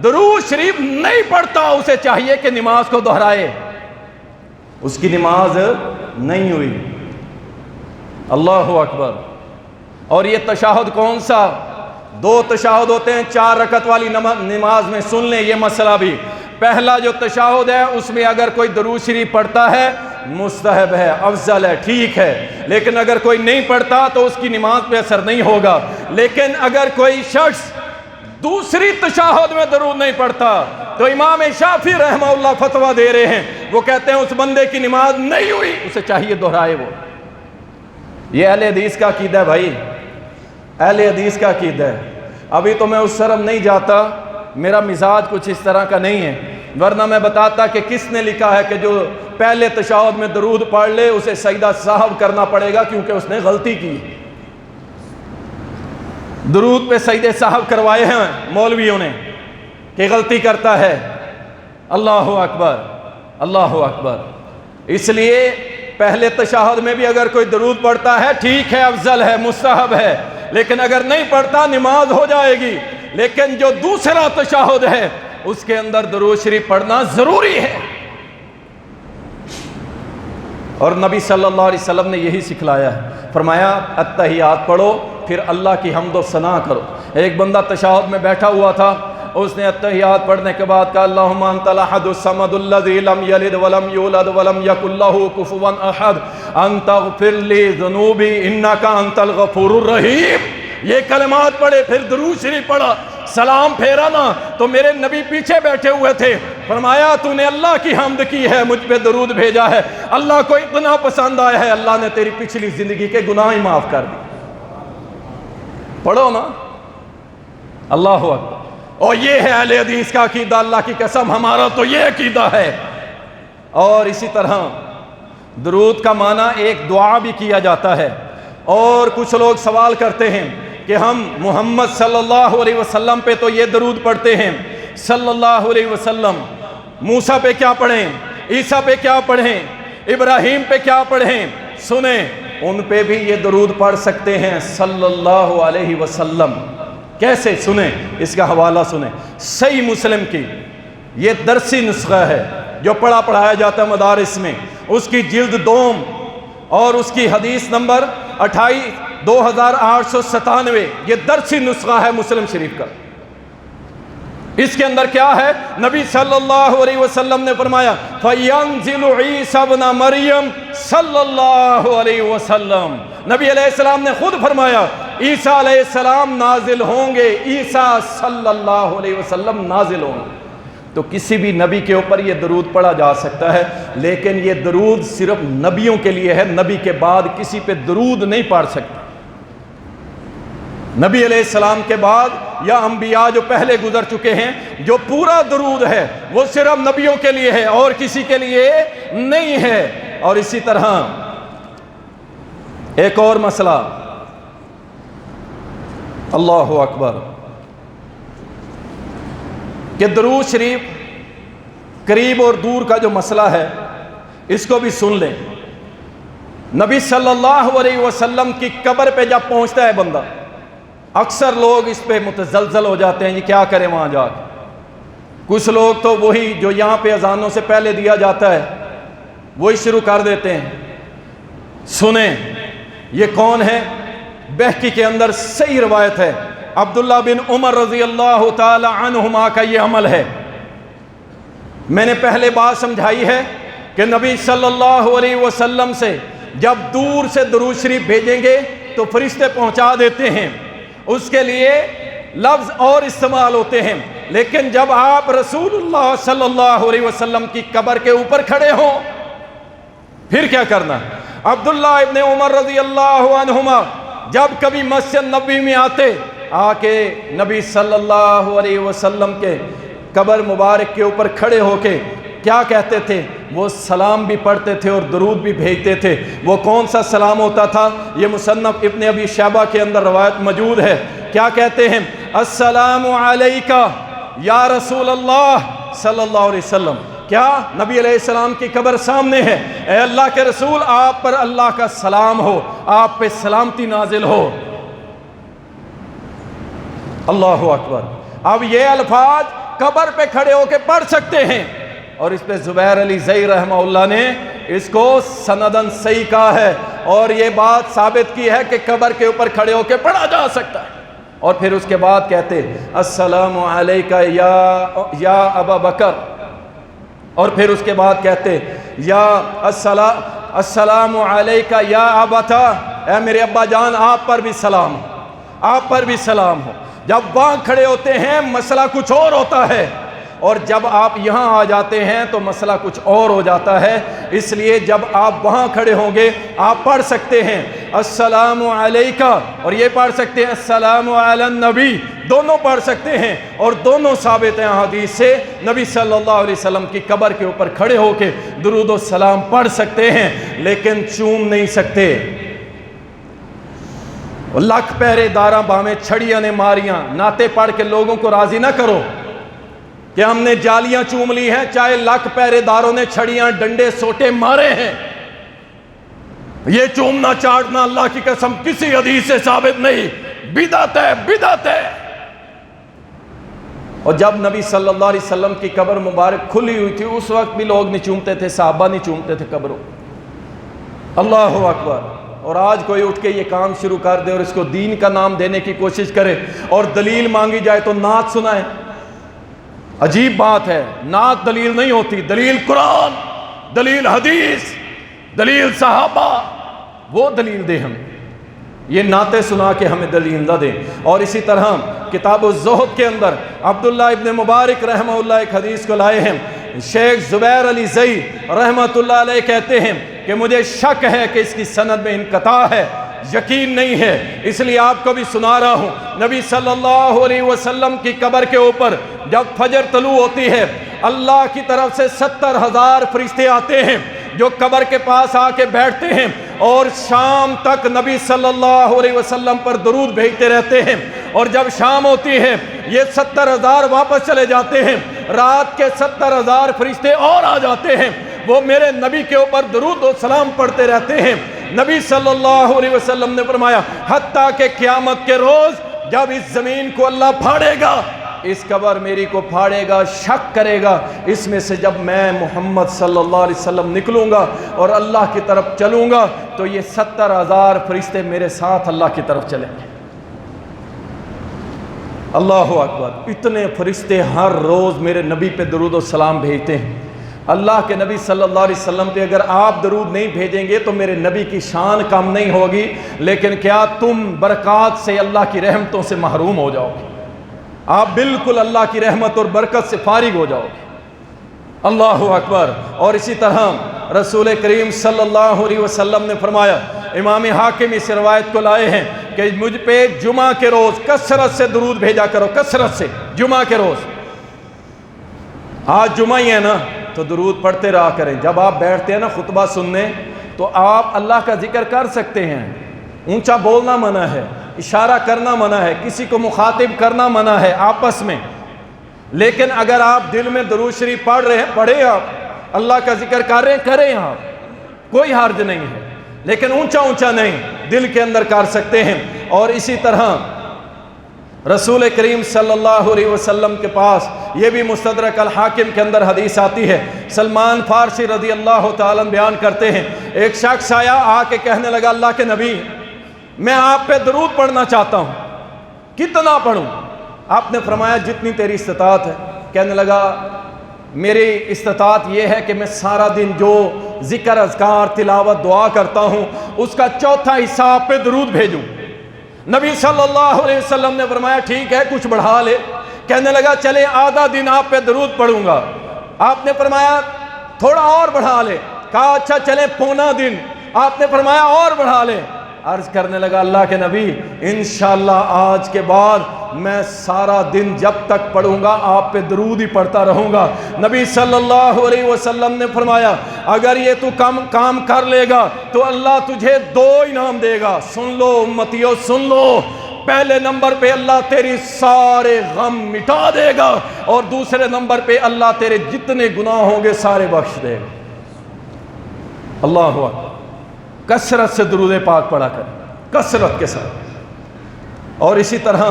درود شریف نہیں پڑھتا اسے چاہیے کہ نماز کو دہرائے، اس کی نماز نہیں ہوئی۔ اللہ اکبر۔ اور یہ تشہد کون سا؟ 2 تشہد ہوتے ہیں 4 رکعت والی نماز میں، سن لیں یہ مسئلہ بھی۔ پہلا جو تشہد ہے اس میں اگر کوئی درود شریف پڑھتا ہے مستحب ہے، افضل ہے، ٹھیک ہے، لیکن اگر کوئی نہیں پڑھتا تو اس کی نماز پہ اثر نہیں ہوگا۔ لیکن اگر کوئی شخص دوسری تشہد میں درود نہیں پڑھتا تو امام شافعی رحمہ اللہ فتویٰ دے رہے ہیں، وہ کہتے ہیں اس بندے کی نماز نہیں ہوئی، اسے چاہیے دہرائے وہ۔ یہ اہل حدیث کا عقیدہ ہے بھائی، اہل حدیث کا عقیدہ ہے۔ ابھی تو میں اس طرف نہیں جاتا، میرا مزاج کچھ اس طرح کا نہیں ہے، ورنہ میں بتاتا کہ کس نے لکھا ہے کہ جو پہلے تشہد میں درود پڑھ لے اسے سجدہ سہو کرنا پڑے گا کیونکہ اس نے غلطی کی۔ درود پہ سجدے سہو کروائے ہیں مولویوں نے کہ غلطی کرتا ہے۔ اللہ اکبر، اللہ اکبر۔ اس لیے پہلے تشہد میں بھی اگر کوئی درود پڑھتا ہے ٹھیک ہے، افضل ہے، مستحب ہے، لیکن اگر نہیں پڑھتا نماز ہو جائے گی۔ لیکن جو دوسرا تشہد ہے اس کے اندر درود شریف پڑھنا ضروری ہے، اور نبی صلی اللہ علیہ وسلم نے یہی سکھلایا ہے۔ فرمایا التحیات پڑھو پھر اللہ کی حمد و ثنا کرو۔ ایک بندہ تشہد میں بیٹھا ہوا تھا، اس نے التحیات پڑھنے کے بعد کہا اللہم انت الاحد الصمد الذی لم یلد ولم یولد ولم یکن لہ کفوا احد انت اغفر لی ذنوبی انک انت الغفور الرحیم۔ یہ کلمات پڑھے، پھر درود شریف پڑھا، سلام پھیرا نا تو میرے نبی پیچھے بیٹھے ہوئے تھے، فرمایا تو نے اللہ کی حمد کی ہے، مجھ پہ درود بھیجا ہے، اللہ کو اتنا پسند آیا ہے، اللہ نے تیری پچھلی زندگی کے گناہ معاف کر دی۔ پڑھو نا، اللہ اکبر۔ اور یہ ہے اہل حدیث کا عقیدہ، اللہ کی قسم ہمارا تو یہ عقیدہ ہے۔ اور اسی طرح درود کا معنی ایک دعا بھی کیا جاتا ہے، اور کچھ لوگ سوال کرتے ہیں کہ ہم محمد صلی اللہ علیہ وسلم پہ تو یہ درود پڑھتے ہیں صلی اللہ علیہ وسلم، موسیٰ پہ کیا پڑھیں، عیسیٰ پہ کیا پڑھیں، ابراہیم پہ کیا پڑھیں؟ سنیں، ان پہ بھی یہ درود پڑھ سکتے ہیں صلی اللہ علیہ وسلم۔ کیسے؟ سنیں، اس کا حوالہ سنیں، صحیح مسلم کی یہ درسی نسخہ ہے جو پڑھایا جاتا ہے مدارس میں، اس کی جلد 2 اور اس کی حدیث نمبر 28,2897، یہ درسی نسخہ ہے مسلم شریف کا۔ اس کے اندر کیا ہے؟ نبی صلی اللہ علیہ وسلم نے فرمایا فَيَنزِلُ عِيسَى ابْنَ مَرْيَمَ صلی اللہ علیہ وسلم، نبی علیہ السلام نے خود فرمایا عیسیٰ علیہ السلام نازل ہوں گے، عیسیٰ صلی اللہ علیہ وسلم نازل ہوں گے۔ تو کسی بھی نبی کے اوپر یہ درود پڑھا جا سکتا ہے، لیکن یہ درود صرف نبیوں کے لیے ہے، نبی کے بعد کسی پہ درود نہیں پڑھ سکتے۔ نبی علیہ السلام کے بعد یا انبیاء جو پہلے گزر چکے ہیں، جو پورا درود ہے وہ صرف نبیوں کے لیے ہے اور کسی کے لیے نہیں ہے۔ اور اسی طرح ایک اور مسئلہ، اللہ اکبر کہ درود شریف قریب اور دور کا جو مسئلہ ہے اس کو بھی سن لیں۔ نبی صلی اللہ علیہ وسلم کی قبر پہ جب پہنچتا ہے بندہ، اکثر لوگ اس پہ متزلزل ہو جاتے ہیں، یہ کیا کریں وہاں جا کے۔ کچھ لوگ تو وہی جو یہاں پہ اذانوں سے پہلے دیا جاتا ہے وہی شروع کر دیتے ہیں۔ سنیں یہ کون ہے؟ بہقی کے اندر صحیح روایت ہے، عبداللہ بن عمر رضی اللہ تعالی عنہما کا یہ عمل ہے۔ میں نے پہلے بات سمجھائی ہے کہ نبی صلی اللہ علیہ وسلم سے جب دور سے درود شریف بھیجیں گے تو فرشتے پہنچا دیتے ہیں، اس کے لیے لفظ اور استعمال ہوتے ہیں، لیکن جب آپ رسول اللہ صلی اللہ علیہ وسلم کی قبر کے اوپر کھڑے ہوں پھر کیا کرنا؟ عبداللہ ابن عمر رضی اللہ عنہما جب کبھی مسجد نبوی میں آتے، آ کے نبی صلی اللہ علیہ وسلم کے قبر مبارک کے اوپر کھڑے ہو کے کیا کہتے تھے؟ وہ سلام بھی پڑھتے تھے اور درود بھی بھیجتے تھے۔ وہ کون سا سلام ہوتا تھا؟ یہ مصنف ابن ابی شیبہ کے اندر روایت موجود ہے۔ کیا کہتے ہیں؟ السلام علیکہ یا رسول اللہ صلی اللہ علیہ وسلم۔ کیا نبی علیہ السلام کی قبر سامنے ہے؟ اے اللہ کے رسول، آپ پر اللہ کا سلام ہو، آپ پہ سلامتی نازل ہو۔ اللہ اکبر۔ اب یہ الفاظ قبر پہ کھڑے ہو کے پڑھ سکتے ہیں، اور اس پہ زبیر علی زئی رحمہ اللہ نے اس کو سندن صحیح کہا ہے، اور یہ بات ثابت کی ہے کہ قبر کے اوپر کھڑے ہو کے پڑھا جا سکتا ہے۔ اور پھر اس کے بعد کہتے السلام علیکہ یا ابا بکر، اور پھر اس کے بعد کہتے یا السلام علیکہ یا ابتا، اے میرے ابا جان آپ پر بھی سلام ہو، آپ پر بھی سلام ہو۔ جب وہاں کھڑے ہوتے ہیں مسئلہ کچھ اور ہوتا ہے، اور جب آپ یہاں آ جاتے ہیں تو مسئلہ کچھ اور ہو جاتا ہے۔ اس لیے جب آپ وہاں کھڑے ہوں گے آپ پڑھ سکتے ہیں السلام علیکہ، اور یہ پڑھ سکتے ہیں السلام علی النبی، دونوں پڑھ سکتے ہیں، اور دونوں ثابت ہیں حدیث سے۔ نبی صلی اللہ علیہ وسلم کی قبر کے اوپر کھڑے ہو کے درود و سلام پڑھ سکتے ہیں، لیکن چوم نہیں سکتے۔ لکھ پہرے داراں باہیں چھڑیاں نے ماریاں، نعتیں پڑھ کے لوگوں کو راضی نہ کرو کہ ہم نے جالیاں چوم لی ہیں، چاہے لکھ پہرے داروں نے چھڑیاں ڈنڈے سوٹے مارے ہیں۔ یہ چومنا چاٹنا اللہ کی قسم کسی حدیث سے ثابت نہیں، بدعت ہے، بدعت ہے۔ اور جب نبی صلی اللہ علیہ وسلم کی قبر مبارک کھلی ہوئی تھی اس وقت بھی لوگ نہیں چومتے تھے، صحابہ نہیں چومتے تھے قبروں۔ اللہ اکبر۔ اور آج کوئی اٹھ کے یہ کام شروع کر دے اور اس کو دین کا نام دینے کی کوشش کرے، اور دلیل مانگی جائے تو نعت سنائے۔ عجیب بات ہے، نعت دلیل نہیں ہوتی، دلیل قرآن، دلیل حدیث، دلیل صحابہ، وہ دلیل دے ہمیں، یہ نعتیں سنا کے ہمیں دلیل نہ دیں۔ اور اسی طرح کتاب الزہد کے اندر عبداللہ ابن مبارک رحمہ اللہ ایک حدیث کو لائے ہیں۔ شیخ زبیر علی زئی رحمۃ اللہ علیہ کہتے ہیں کہ مجھے شک ہے کہ اس کی سند میں انقطاع ہے، یقین نہیں ہے، اس لیے آپ کو بھی سنا رہا ہوں۔ نبی صلی اللہ علیہ وسلم کی قبر کے اوپر جب فجر طلوع ہوتی ہے اللہ کی طرف سے 70,000 فرشتے آتے ہیں جو قبر کے پاس آ کے بیٹھتے ہیں، اور شام تک نبی صلی اللہ علیہ وسلم پر درود بھیجتے رہتے ہیں۔ اور جب شام ہوتی ہے یہ 70,000 واپس چلے جاتے ہیں، رات کے 70,000 فرشتے اور آ جاتے ہیں، وہ میرے نبی کے اوپر درود و سلام پڑھتے رہتے ہیں۔ نبی صلی اللہ علیہ وسلم نے فرمایا حتیٰ کہ قیامت کے روز جب اس زمین کو اللہ پھاڑے گا، اس قبر میری کو پھاڑے گا، شک کرے گا، اس میں سے جب میں محمد صلی اللہ علیہ وسلم نکلوں گا اور اللہ کی طرف چلوں گا تو یہ 70,000 فرشتے میرے ساتھ اللہ کی طرف چلیں گے۔ اللہ اکبر۔ اتنے فرشتے ہر روز میرے نبی پہ درود و سلام بھیجتے ہیں۔ اللہ کے نبی صلی اللہ علیہ وسلم پہ اگر آپ درود نہیں بھیجیں گے تو میرے نبی کی شان کم نہیں ہوگی، لیکن کیا تم برکات سے اللہ کی رحمتوں سے محروم ہو جاؤ گے؟ آپ بالکل اللہ کی رحمت اور برکت سے فارغ ہو جاؤ گے۔ اللہ اکبر۔ اور اسی طرح رسول کریم صلی اللہ علیہ وسلم نے فرمایا، امام حاکم اس روایت کو لائے ہیں کہ مجھ پہ جمعہ کے روز کثرت سے درود بھیجا کرو، کثرت سے جمعہ کے روز۔ آج جمعہ ہی ہے نا تو درود پڑھتے رہا کریں۔ جب آپ بیٹھتے ہیں نا خطبہ سننے تو آپ اللہ کا ذکر کر سکتے ہیں، اونچا بولنا منع ہے، اشارہ کرنا منع ہے، کسی کو مخاطب کرنا منع ہے آپس میں، لیکن اگر آپ دل میں درود شریف پڑھ رہے ہیں پڑھیں، آپ اللہ کا ذکر کر رہے ہیں کریں، آپ کوئی حرج نہیں ہے، لیکن اونچا اونچا نہیں، دل کے اندر کر سکتے ہیں۔ اور اسی طرح رسول کریم صلی اللہ علیہ وسلم کے پاس، یہ بھی مستدرک الحاکم کے اندر حدیث آتی ہے، سلمان فارسی رضی اللہ تعالیٰ بیان کرتے ہیں، ایک شخص آیا، آ کے کہنے لگا اللہ کے نبی میں آپ پہ درود پڑھنا چاہتا ہوں، کتنا پڑھوں؟ آپ نے فرمایا جتنی تیری استطاعت ہے۔ کہنے لگا میری استطاعت یہ ہے کہ میں سارا دن جو ذکر اذکار تلاوت دعا کرتا ہوں اس کا چوتھا حصہ آپ پہ درود بھیجوں۔ نبی صلی اللہ علیہ وسلم نے فرمایا ٹھیک ہے کچھ بڑھا لے۔ کہنے لگا چلے آدھا دن آپ پہ درود پڑھوں گا۔ آپ نے فرمایا تھوڑا اور بڑھا لے۔ کہا اچھا چلے پونا دن۔ آپ نے فرمایا اور بڑھا لے۔ عرض کرنے لگا اللہ کے نبی انشاءاللہ آج کے بعد میں سارا دن جب تک پڑھوں گا آپ پہ درود ہی پڑھتا رہوں گا۔ نبی صلی اللہ علیہ وسلم نے فرمایا اگر یہ تو کام کر لے گا تو اللہ تجھے 2 انعام دے گا۔ سن لو امتیو سن لو، پہلے نمبر پہ اللہ تیری سارے غم مٹا دے گا، اور دوسرے نمبر پہ اللہ تیرے جتنے گناہ ہوں گے سارے بخش دے گا۔ اللہ اکبر۔ کثرت سے درود پاک پڑھا کر، کثرت کے ساتھ۔ اور اسی طرح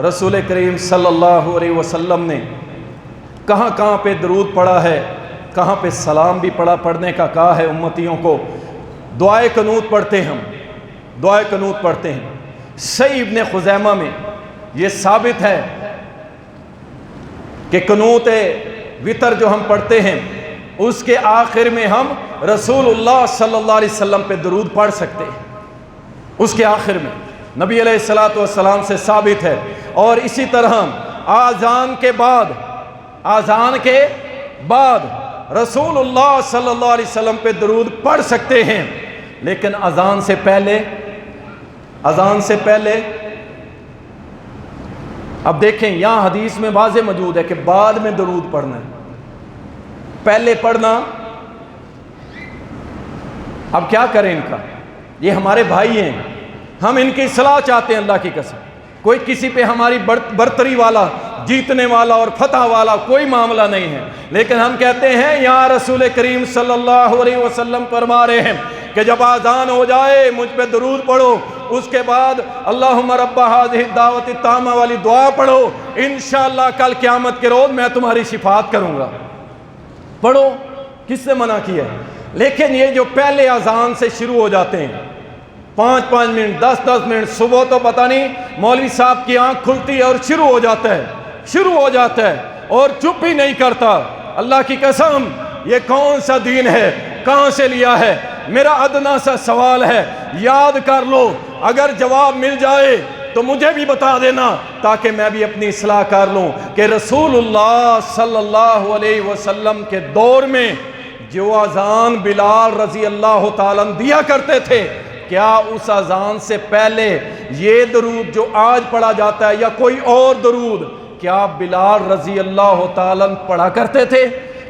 رسول کریم صلی اللہ علیہ وسلم نے کہاں کہاں پہ درود پڑھا ہے، کہاں پہ سلام بھی پڑھنے کا کہا ہے امتیوں کو۔ دعائے قنوت پڑھتے ہم، دعائے قنوت پڑھتے ہیں۔ صحیح ابن خزیمہ میں یہ ثابت ہے کہ قنوت وتر جو ہم پڑھتے ہیں اس کے آخر میں ہم رسول اللہ صلی اللہ علیہ وسلم پہ درود پڑھ سکتے ہیں، اس کے آخر میں نبی علیہ الصلوۃ والسلام سے ثابت ہے۔ اور اسی طرح آذان کے بعد رسول اللہ صلی اللہ علیہ وسلم پہ درود پڑھ سکتے ہیں، لیکن اذان سے پہلے اب دیکھیں یہاں حدیث میں واضح موجود ہے کہ بعد میں درود پڑھنا ہے، پہلے پڑھنا۔ اب کیا کریں ان کا؟ یہ ہمارے بھائی ہیں، ہم ان کی اصلاح چاہتے ہیں اللہ کی قسم۔ کوئی کسی پہ ہماری برتری والا، جیتنے والا اور فتح والا کوئی معاملہ نہیں ہے، لیکن ہم کہتے ہیں یا رسول کریم صلی اللہ علیہ وسلم فرما رہے ہیں کہ جب آذان ہو جائے مجھ پہ درود پڑھو، اس کے بعد اللہم رب ہذہ الدعوۃ التامہ والی دعا پڑھو، انشاءاللہ کل قیامت کے روز میں تمہاری شفاعت کروں گا۔ پڑھو، کس نے منع کیا ہے؟ لیکن یہ جو پہلے اذان سے شروع ہو جاتے ہیں 5 منٹ 10 منٹ، صبح تو پتہ نہیں مولوی صاحب کی آنکھ کھلتی ہے اور شروع ہو جاتا ہے اور چپ ہی نہیں کرتا۔ اللہ کی قسم یہ کون سا دین ہے، کہاں سے لیا ہے؟ میرا ادنا سا سوال ہے، یاد کر لو، اگر جواب مل جائے تو مجھے بھی بتا دینا تاکہ میں بھی اپنی اصلاح کر لوں کہ رسول اللہ صلی اللہ علیہ وسلم کے دور میں جو اذان بلال رضی اللہ تعالیٰ دیا کرتے تھے، کیا اس اذان سے پہلے یہ درود جو آج پڑھا جاتا ہے یا کوئی اور درود کیا بلال رضی اللہ تعالیٰ پڑھا کرتے تھے؟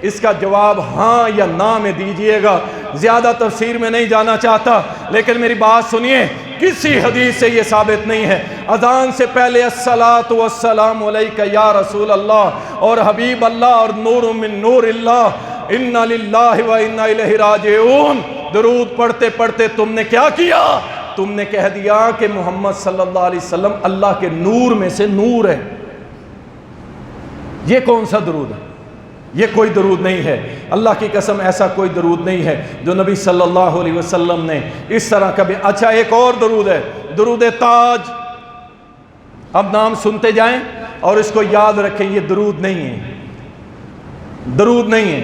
اس کا جواب ہاں یا نہ میں دیجئے گا۔ زیادہ تفسیر میں نہیں جانا چاہتا، لیکن میری بات سنیے، کسی حدیث سے یہ ثابت نہیں ہے اذان سے پہلے الصلاۃ والسلام علیک یا رسول اللہ اور حبیب اللہ اور نور من نور اللہ انا للہ و انا الیہ راجعون۔ درود پڑھتے پڑھتے تم نے کیا کیا؟ تم نے کہہ دیا کہ محمد صلی اللہ علیہ وسلم اللہ کے نور میں سے نور ہے۔ یہ کون سا درود ہے؟ یہ کوئی درود نہیں ہے، اللہ کی قسم ایسا کوئی درود نہیں ہے جو نبی صلی اللہ علیہ وسلم نے اس طرح کبھی۔ اچھا ایک اور درود ہے، درود تاج۔ اب نام سنتے جائیں اور اس کو یاد رکھیں، یہ درود نہیں ہے، درود نہیں ہے۔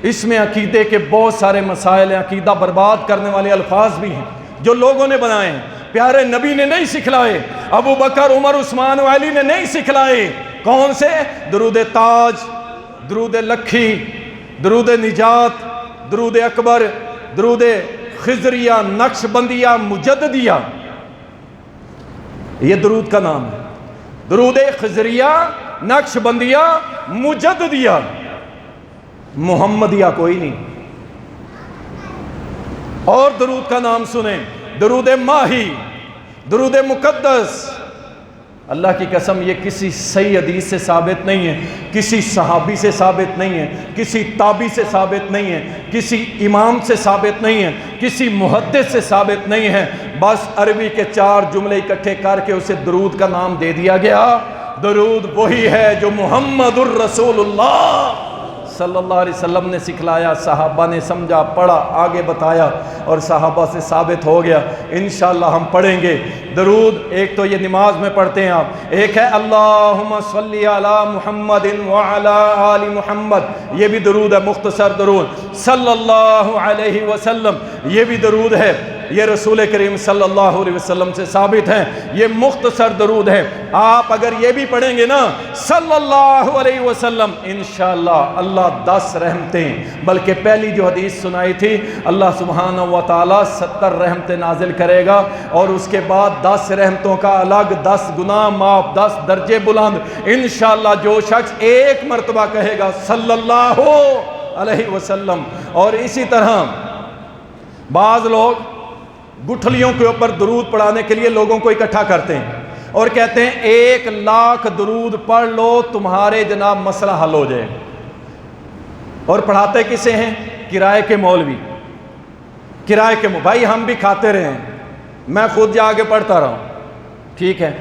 اس میں عقیدے کے بہت سارے مسائل ہیں، عقیدہ برباد کرنے والے الفاظ بھی ہیں جو لوگوں نے بنائے ہیں، پیارے نبی نے نہیں سکھلائے، ابو بکر عمر عثمان و علی نے نہیں سکھلائے۔ کون سے؟ درود تاج، درود لکھی، درود نجات، درود اکبر، درود خضریہ، نقش بندیہ، مجددیہ، یہ درود کا نام ہے۔ درود خضریہ، نقش بندیہ، مجددیہ، محمدیہ کوئی نہیں۔ اور درود کا نام سنیں، درود ماہی، درود مقدس، اللہ کی قسم یہ کسی صحیح حدیث سے ثابت نہیں ہے، کسی صحابی سے ثابت نہیں ہے، کسی تابعی سے ثابت نہیں ہے، کسی امام سے ثابت نہیں ہے، کسی محدث سے ثابت نہیں ہے، بس عربی کے 4 جملے اکٹھے کر کے اسے درود کا نام دے دیا گیا۔ درود وہی ہے جو محمد الرسول اللہ صلی اللہ علیہ وسلم نے سکھلایا، صحابہ نے سمجھا، پڑھا، آگے بتایا اور صحابہ سے ثابت ہو گیا۔ انشاءاللہ ہم پڑھیں گے درود۔ ایک تو یہ نماز میں پڑھتے ہیں آپ، ایک ہے اللہم صلی علی محمد وعلی آل محمد، یہ بھی درود ہے، مختصر درود۔ صلی اللہ علیہ وسلم، یہ بھی درود ہے، یہ رسول کریم صلی اللہ علیہ وسلم سے ثابت ہے، یہ مختصر درود ہے۔ آپ اگر یہ بھی پڑھیں گے نا صلی اللہ علیہ وسلم، انشاءاللہ اللہ 10 رحمتیں، بلکہ پہلی جو حدیث سنائی تھی، اللہ سبحانہ و تعالیٰ 70 رحمتیں نازل کرے گا، اور اس کے بعد 10 رحمتوں کا الگ، 10 گناہ معاف، 10 درجے بلند۔ انشاءاللہ جو شخص ایک مرتبہ کہے گا صلی اللہ علیہ وسلم، اور اسی طرح بعض لوگ گٹھلیوں کے اوپر درود پڑھانے کے لیے لوگوں کو اکٹھا کرتے ہیں اور کہتے ہیں 1 لاکھ درود پڑھ لو تمہارے جناب مسئلہ حل ہو جائے، اور پڑھاتے کسے ہیں؟ کرائے کے مولوی، کرائے کے بھائی ہم بھی کھاتے رہے ہیں، میں خود جا کے پڑھتا رہا ہوں، ٹھیک ہے،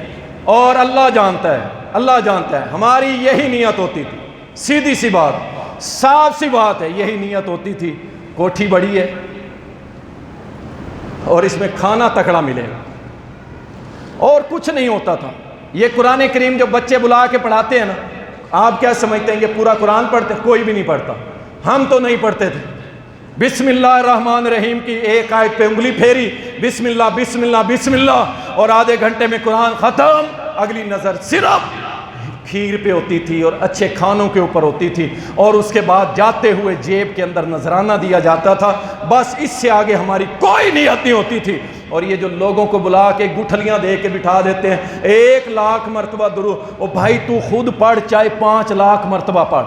اور اللہ جانتا ہے، اللہ جانتا ہے، ہماری یہی نیت ہوتی تھی، سیدھی سی بات، صاف سی بات ہے، یہی نیت ہوتی تھی۔ کوٹھی بڑی ہے اور اس میں کھانا تکڑا ملے گا، اور کچھ نہیں ہوتا تھا۔ یہ قرآن کریم جو بچے بلا کے پڑھاتے ہیں نا، آپ کیا سمجھتے ہیں یہ پورا قرآن پڑھتے؟ کوئی بھی نہیں پڑھتا، ہم تو نہیں پڑھتے تھے۔ بسم اللہ الرحمن الرحیم کی ایک آیت پہ انگلی پھیری، بسم اللہ بسم اللہ بسم اللہ، اور آدھے گھنٹے میں قرآن ختم، اگلی نظر صرف کھیر پہ ہوتی تھی اور اچھے کھانوں کے اوپر ہوتی تھی، اور اس کے بعد جاتے ہوئے جیب کے اندر نذرانہ دیا جاتا تھا، بس اس سے آگے ہماری کوئی نیت نہیں ہوتی تھی۔ اور یہ جو لوگوں کو بلا کے گٹھلیاں دے کے بٹھا دیتے ہیں 1 لاکھ مرتبہ درود، او بھائی تو خود پڑھ، چاہے 5 لاکھ مرتبہ پڑھ،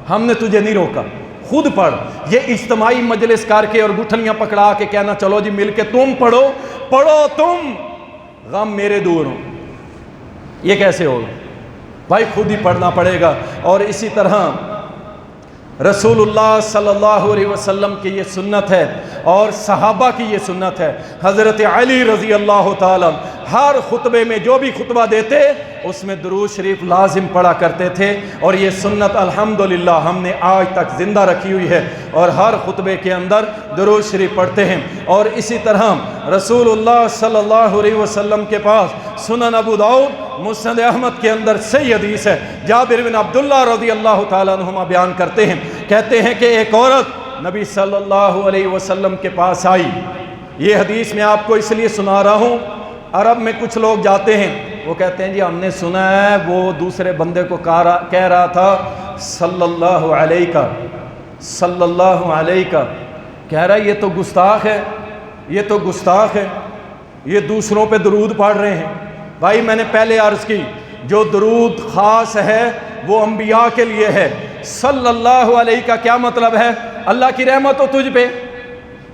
ہم نے تجھے نہیں روکا، خود پڑھ۔ یہ اجتماعی مجلس کر کے اور گٹھلیاں پکڑا کے کہنا چلو جی مل کے تم پڑھو، پڑھو تم، غم میرے دور ہوں، یہ کیسے ہوگا؟ بھائی خود ہی پڑھنا پڑے گا۔ اور اسی طرح رسول اللہ صلی اللہ علیہ وسلم کی یہ سنت ہے اور صحابہ کی یہ سنت ہے۔ حضرت علی رضی اللہ تعالیٰ ہر خطبے میں جو بھی خطبہ دیتے اس میں درود شریف لازم پڑھا کرتے تھے، اور یہ سنت الحمدللہ ہم نے آج تک زندہ رکھی ہوئی ہے، اور ہر خطبے کے اندر درود شریف پڑھتے ہیں۔ اور اسی طرح رسول اللہ صلی اللہ علیہ وسلم کے پاس سنن ابو داؤد مسند احمد کے اندر صحیح حدیث ہے، جابر بن عبداللہ رضی اللہ تعالیٰ عنہما بیان کرتے ہیں، کہتے ہیں کہ ایک عورت نبی صلی اللہ علیہ وسلم کے پاس آئی۔ یہ حدیث میں آپ کو اس لیے سنا رہا ہوں، عرب میں کچھ لوگ جاتے ہیں، وہ کہتے ہیں جی ہم نے سنا ہے وہ دوسرے بندے کو کہہ رہا تھا صلی اللہ علیہ کا، صلی اللہ علیہ کا، کہہ رہا ہے یہ تو گستاخ ہے، یہ تو گستاخ ہے، یہ دوسروں پہ درود پڑھ رہے ہیں۔ بھائی میں نے پہلے عرض کی جو درود خاص ہے وہ انبیاء کے لیے ہے۔ صلی اللہ علیہ کا کیا مطلب ہے؟ اللہ کی رحمت ہو تجھ پہ،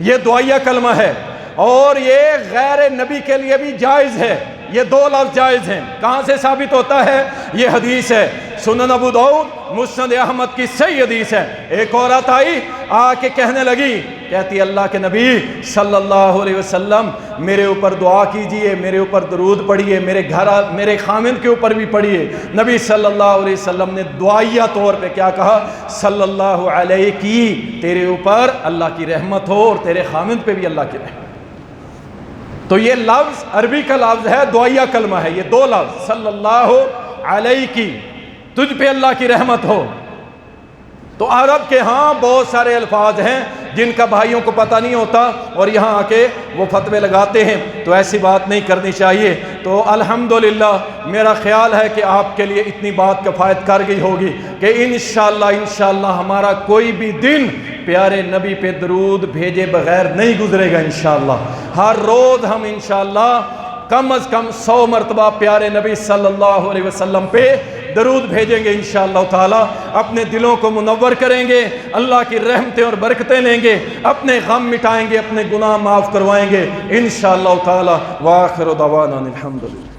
یہ دعائیہ کلمہ ہے، اور یہ غیر نبی کے لیے بھی جائز ہے، یہ 2 لفظ جائز ہیں۔ کہاں سے ثابت ہوتا ہے؟ یہ حدیث ہے سنن ابو داؤد مسند احمد کی صحیح حدیث ہے۔ ایک عورت آئی، آ کے کہنے لگی، کہتی اللہ کے نبی صلی اللہ علیہ وسلم میرے اوپر دعا کیجئے، میرے اوپر درود پڑھیے، میرے خامند کے اوپر بھی پڑھیے۔ نبی صلی اللہ علیہ وسلم نے دعائیہ طور پہ کیا کہا؟ صلی اللہ علیہ کی، تیرے اوپر اللہ کی رحمت ہو اور تیرے خامند پہ بھی اللہ کی رحمت۔ تو یہ لفظ عربی کا لفظ ہے، دعائیہ کلمہ ہے، یہ 2 لفظ، صلی اللہ علیہ کی، تجھ پہ اللہ کی رحمت ہو۔ تو عرب کے ہاں بہت سارے الفاظ ہیں جن کا بھائیوں کو پتہ نہیں ہوتا، اور یہاں آ کے وہ فتوے لگاتے ہیں، تو ایسی بات نہیں کرنی چاہیے۔ تو الحمدللہ میرا خیال ہے کہ آپ کے لیے اتنی بات کفایت کر گئی ہوگی کہ انشاءاللہ ہمارا کوئی بھی دن پیارے نبی پہ درود بھیجے بغیر نہیں گزرے گا انشاءاللہ۔ ہر روز ہم انشاءاللہ کم از کم 100 مرتبہ پیارے نبی صلی اللہ علیہ وسلم پہ درود بھیجیں گے انشاءاللہ تعالی، اپنے دلوں کو منور کریں گے، اللہ کی رحمتیں اور برکتیں لیں گے، اپنے غم مٹائیں گے، اپنے گناہ معاف کروائیں گے انشاءاللہ تعالی۔ وآخر دعوانا الحمدللہ۔